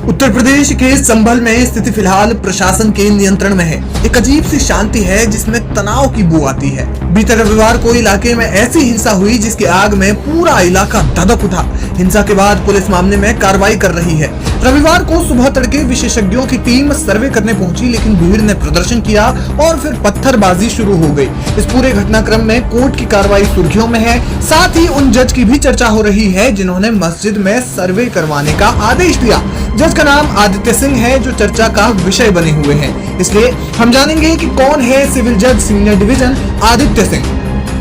उत्तर प्रदेश के संभल में स्थिति फिलहाल प्रशासन के नियंत्रण में है। एक अजीब सी शांति है जिसमें तनाव की बू आती है। बीते रविवार को इलाके में ऐसी हिंसा हुई जिसकी आग में पूरा इलाका धधक उठा। हिंसा के बाद पुलिस मामले में कार्रवाई कर रही है। रविवार को सुबह तड़के विशेषज्ञों की टीम सर्वे करने पहुंची, लेकिन भीड़ ने प्रदर्शन किया और फिर पत्थरबाजी शुरू हो गई। इस पूरे घटनाक्रम में कोर्ट की कार्रवाई सुर्खियों में है। साथ ही उन जज की भी चर्चा हो रही है जिन्होंने मस्जिद में सर्वे करवाने का आदेश दिया। जज का नाम आदित्य सिंह है जो चर्चा का विषय बने हुए हैं। इसलिए हम जानेंगे कि कौन है सिविल जज सीनियर डिवीजन आदित्य सिंह।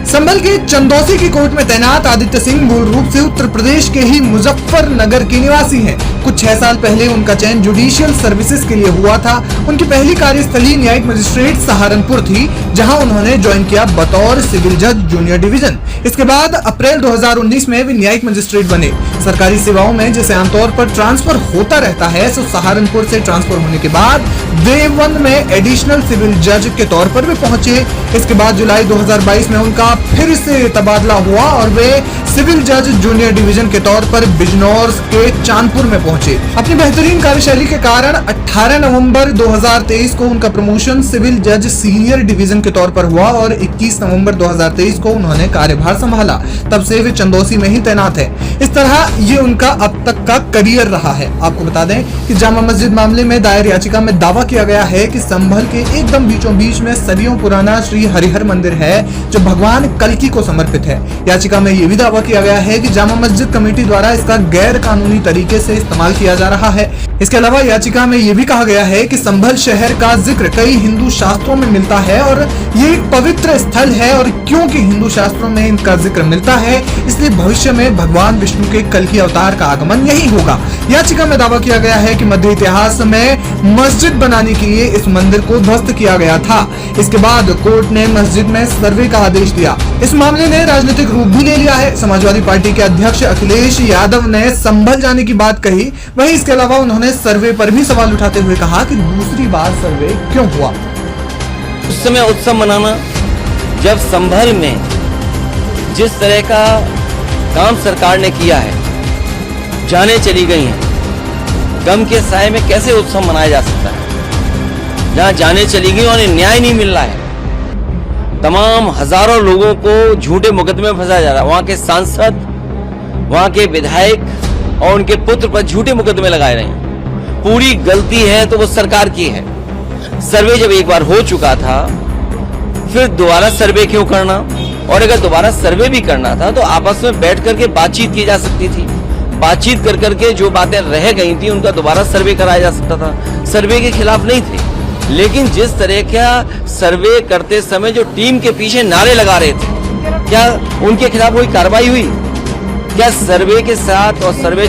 संभल के चंदौसी की कोर्ट में तैनात आदित्य सिंह मूल रूप से उत्तर प्रदेश के ही मुजफ्फरनगर के निवासी हैं। कुछ 6 साल पहले उनका चयन जुडिशियल सर्विसेज के लिए हुआ था। उनकी पहली कार्यस्थली न्यायिक मजिस्ट्रेट सहारनपुर थी, जहां उन्होंने ज्वाइन किया बतौर सिविल जज जूनियर डिवीजन। इसके बाद अप्रैल 2019 में वे न्यायिक मजिस्ट्रेट बने। सरकारी सेवाओं में जैसे आमतौर पर ट्रांसफर होता रहता है, तो सहारनपुर से ट्रांसफर होने के बाद देवबंद में एडिशनल सिविल जज के तौर पर वे पहुंचे। इसके बाद जुलाई 2022 में उनका फिर से तबादला हुआ और वे सिविल जज जूनियर डिवीजन के तौर पर बिजनौर के चांदपुर में पहुंचे। अपनी बेहतरीन कार्यशैली के कारण 18 नवंबर 2023 को उनका प्रमोशन सिविल जज सीनियर डिवीजन के तौर पर हुआ और 21 नवंबर 2023 को उन्होंने कार्यभार संभाला। तब से वे चंदौसी में ही तैनात है। इस तरह ये उनका अब तक का करियर रहा है। आपको बता दें कि जामा मस्जिद मामले में दायर याचिका में दावा किया गया है कि संभल के एकदम बीचों बीच में सदियों पुराना श्री हरिहर मंदिर है जो भगवान कल्कि को समर्पित है। याचिका में यह भी दावा किया गया है कि जामा मस्जिद कमेटी द्वारा इसका गैर कानूनी तरीके से इस्तेमाल किया जा रहा है। इसके अलावा याचिका में यह भी कहा गया है कि संभल शहर का जिक्र कई हिंदू शास्त्रों में मिलता है और ये एक पवित्र स्थल है, और क्योंकि हिंदू शास्त्रों में इनका जिक्र मिलता है इसलिए भविष्य में भगवान विष्णु के कल्कि अवतार का आगमन यही होगा। याचिका में दावा किया गया है कि मध्य इतिहास में मस्जिद बनाने के लिए इस मंदिर को ध्वस्त किया गया था। इसके बाद कोर्ट ने मस्जिद में सर्वे का आदेश दिया। इस मामले ने राजनीतिक रूप भी ले लिया है। समाजवादी पार्टी के अध्यक्ष अखिलेश यादव ने संभल जाने की बात कही। वहीं इसके अलावा उन्होंने सर्वे पर भी सवाल उठाते हुए कहा कि दूसरी बार सर्वे क्यों हुआ। उस समय उत्सव मनाना, जब संभल में जिस तरह का काम सरकार ने किया है, जाने चली गई हैं, गम के साए में कैसे उत्सव मनाया जा सकता है जहां जाने चली गई और न्याय नहीं मिल रहा है। तमाम हजारों लोगों को झूठे मुकदमे में फंसाया जा रहा है। वहां के सांसद, वहां के विधायक और उनके पुत्र पर झूठे मुकदमे लगाए रहे हैं। पूरी गलती है तो वो सरकार की है। सर्वे जब एक बार हो चुका था, फिर दोबारा सर्वे क्यों करना? और अगर दोबारा सर्वे भी करना था तो आपस में बैठ करके बातचीत की जा सकती थी। बातचीत कर करके जो बातें रह गई थी उनका दोबारा सर्वे कराया जा सकता था। सर्वे के खिलाफ नहीं थे, लेकिन जिस तरह का सर्वे करते समय जो टीम के पीछे नारे लगा रहे थे, क्या उनके खिलाफ कोई कार्रवाई हुई? क्या सर्वे के साथ और सर्वे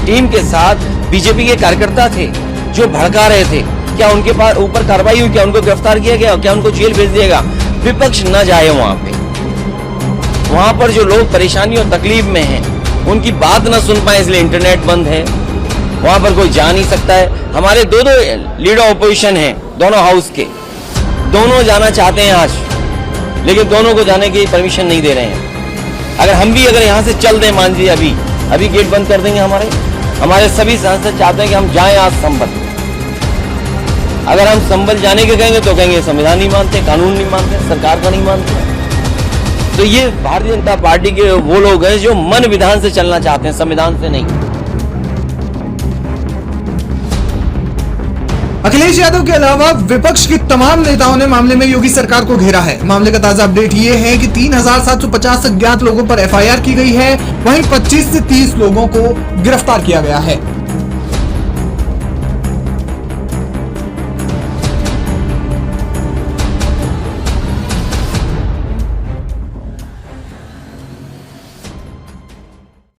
टीम के साथ बीजेपी के कार्यकर्ता थे जो भड़का रहे थे? क्या उनके पास ऊपर कार्रवाई हुई? क्या उनको गिरफ्तार किया गया? क्या उनको जेल भेज दिया? विपक्ष न जाए वहां पे। वहां पर जो लोग परेशानी और तकलीफ में हैं उनकी बात न सुन पाए, इसलिए इंटरनेट बंद है। वहां पर कोई जा नहीं सकता है। हमारे दो लीडर ऑपोजिशन हैं, दोनों हाउस के, दोनों जाना चाहते हैं आज, लेकिन दोनों को जाने की परमिशन नहीं दे रहे हैं। अगर यहाँ से चल दें, मान लीजिए अभी गेट बंद कर देंगे। हमारे सभी सांसद चाहते हैं कि हम जाएं आज संभल। अगर हम संभल जाने के कहेंगे तो कहेंगे संविधान नहीं मानते, कानून नहीं मानते, सरकार का नहीं मानते। तो ये भारतीय जनता पार्टी के वो लोग हैं जो मन विधान से चलना चाहते हैं, संविधान से नहीं। अखिलेश यादव के अलावा विपक्ष की तमाम नेताओं ने मामले में योगी सरकार को घेरा है। मामले का ताजा अपडेट ये है कि 3750 अज्ञात लोगों पर एफआईआर की गई है। वहीं 25 से 30 लोगों को गिरफ्तार किया गया है।